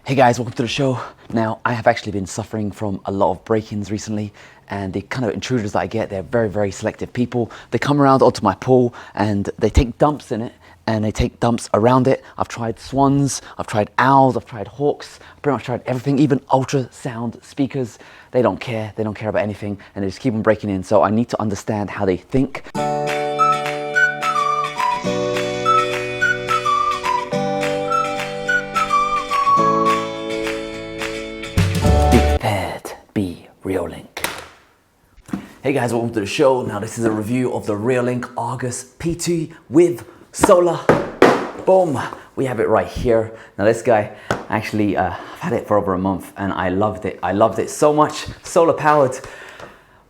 Hey guys, welcome to the show. Now, I have actually been suffering from a lot of break-ins recently, and the kind of intruders that I get, they're very, very selective people. They come around onto my pool and they take dumps in it, and they take dumps around it. I've tried swans, I've tried owls, I've tried hawks, pretty much tried everything, even ultrasound speakers. They don't care about anything, and they just keep on breaking in. So I need to understand how they think. Be Reolink. Hey guys, welcome to the show. Now this is a review of the Reolink Argus P2 with solar. Boom, we have it right here. Now this guy, actually I've had it for over a month and I loved it. I loved it so much, solar powered.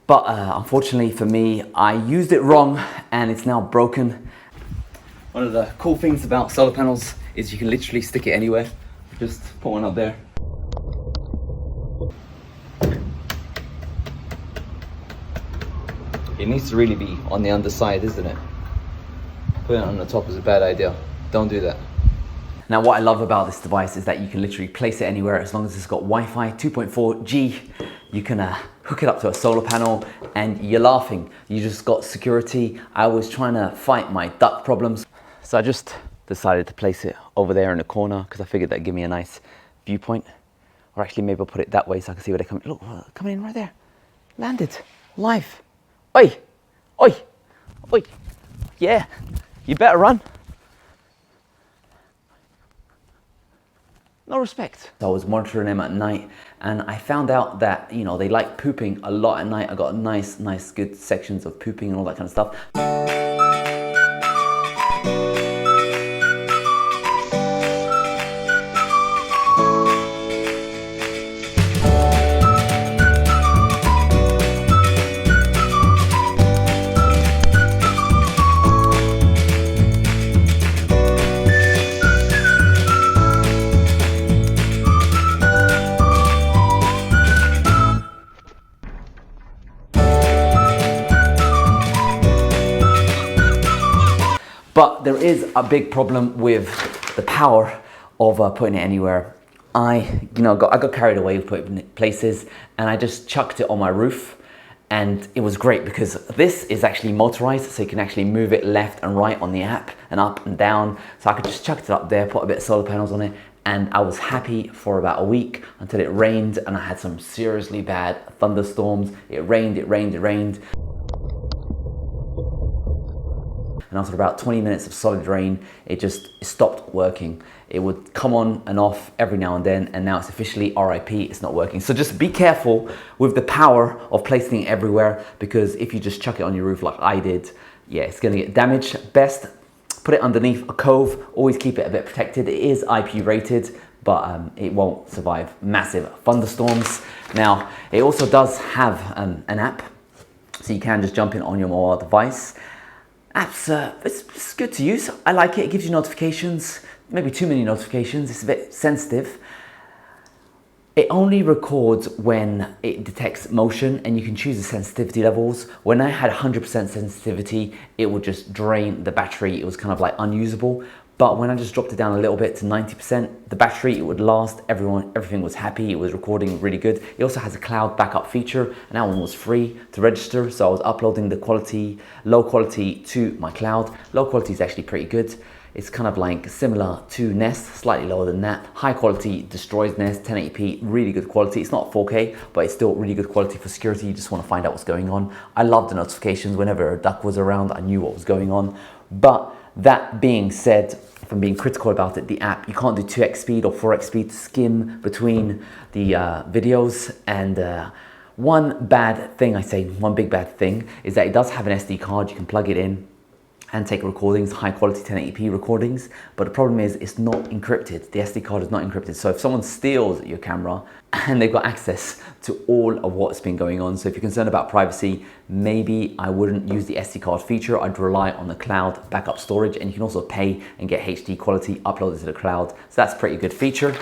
But unfortunately for me, I used it wrong and it's now broken. One of the cool things about solar panels is you can literally stick it anywhere. Just put one up there. It needs to really be on the underside, isn't it? Putting it on the top is a bad idea. Don't do that. Now what I love about this device is that you can literally place it anywhere as long as it's got Wi-Fi 2.4G. You can hook it up to a solar panel and you're laughing. You just got security. I was trying to fight my duck problems. So I just decided to place it over there in the corner because I figured that'd give me a nice viewpoint. Or actually maybe I'll put it that way so I can see where they come. Look, coming in right there. Landed, live. Oi, oi, oi, yeah, you better run. No respect. I was monitoring them at night and I found out that, you know, they like pooping a lot at night. I got nice good sections of pooping and all that kind of stuff. But there is a big problem with the power of putting it anywhere. I got carried away with putting it places and I just chucked it on my roof, and it was great because this is actually motorized, so you can actually move it left and right on the app and up and down. So I could just chuck it up there, put a bit of solar panels on it, and I was happy for about a week until it rained and I had some seriously bad thunderstorms. It rained. And after about 20 minutes of solid rain, it stopped working. It would come on and off every now and then, and now it's officially RIP, it's not working. So just be careful with the power of placing it everywhere, because if you just chuck it on your roof like I did, yeah, it's gonna get damaged. Best, put it underneath a cove, always keep it a bit protected. It is IP rated, but it won't survive massive thunderstorms. Now, it also does have an app, so you can just jump in on your mobile device. Apps, it's good to use. I like it. It gives you notifications, maybe too many notifications. It's a bit sensitive. It only records when it detects motion, and you can choose the sensitivity levels. When I had 100% sensitivity, it would just drain the battery. It was kind of like unusable. But when I just dropped it down a little bit to 90%, the battery, it would last. Everything was happy. It was recording really good. It also has a cloud backup feature, and that one was free to register. So I was uploading the low quality to my cloud. Low quality is actually pretty good. It's kind of like similar to Nest, slightly lower than that. High quality destroys Nest, 1080p, really good quality. It's not 4K, but it's still really good quality for security. You just want to find out what's going on. I love the notifications. Whenever a duck was around, I knew what was going on. But that being said, from being critical about it, the app, you can't do 2x speed or 4x speed to skim between the videos. And one big bad thing is that it does have an SD card. You can plug it in and take recordings, high quality 1080p recordings, but the problem is it's not encrypted. The SD card is not encrypted. So if someone steals your camera and they've got access to all of what's been going on, so if you're concerned about privacy, maybe I wouldn't use the SD card feature. I'd rely on the cloud backup storage, and you can also pay and get HD quality uploaded to the cloud. So that's a pretty good feature.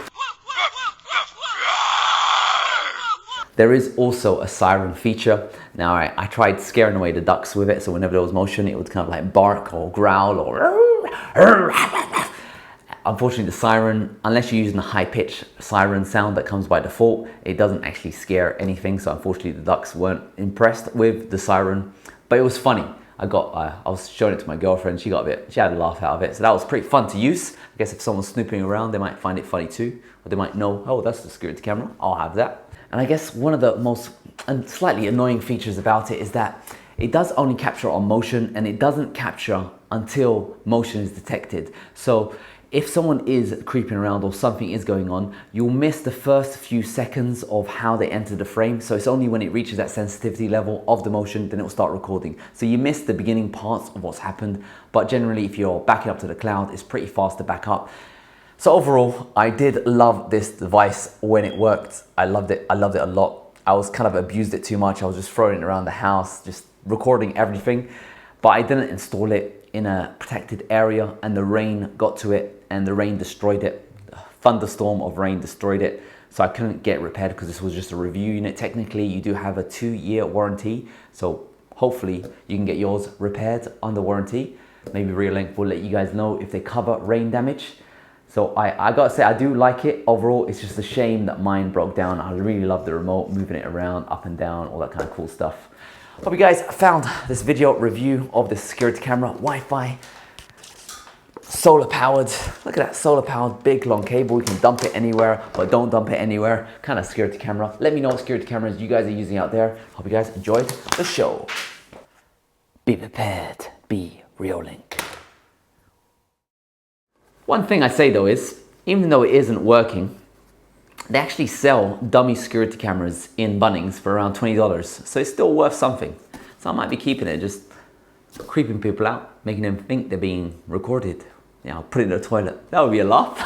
There is also a Siren feature. Now I tried scaring away the ducks with it, so whenever there was motion, it would kind of like bark or growl or unfortunately the Siren, unless you're using a high-pitched Siren sound that comes by default, it doesn't actually scare anything. So unfortunately the ducks weren't impressed with the Siren, but it was funny. I was showing it to my girlfriend, she had a laugh out of it. So that was pretty fun to use. I guess if someone's snooping around, they might find it funny too, or they might know, oh, that's the security camera, I'll have that. And I guess one of the most and slightly annoying features about it is that it does only capture on motion, and it doesn't capture until motion is detected. So if someone is creeping around or something is going on, you'll miss the first few seconds of how they enter the frame. So it's only when it reaches that sensitivity level of the motion, then it will start recording. So you miss the beginning parts of what's happened, but generally if you're backing up to the cloud, it's pretty fast to back up. So overall, I did love this device when it worked. I loved it a lot. I was kind of abused it too much. I was just throwing it around the house, just recording everything, but I didn't install it in a protected area, and the rain got to it and the rain destroyed it. A thunderstorm of rain destroyed it. So I couldn't get it repaired because this was just a review unit. Technically, you do have a 2-year warranty. So hopefully you can get yours repaired under warranty. Maybe Reolink will let you guys know if they cover rain damage. So I gotta say, I do like it overall. It's just a shame that mine broke down. I really love the remote, moving it around, up and down, all that kind of cool stuff. Hope you guys found this video review of the security camera, Wi-Fi, solar powered. Look at that, solar powered, big long cable. You can dump it anywhere, but don't dump it anywhere. Kind of security camera. Let me know what security cameras you guys are using out there. Hope you guys enjoyed the show. Be prepared, be Reolink. One thing I say though is, even though it isn't working, they actually sell dummy security cameras in Bunnings for around $20. So it's still worth something. So I might be keeping it, just creeping people out, making them think they're being recorded. Yeah, I'll put it in the toilet. That would be a laugh.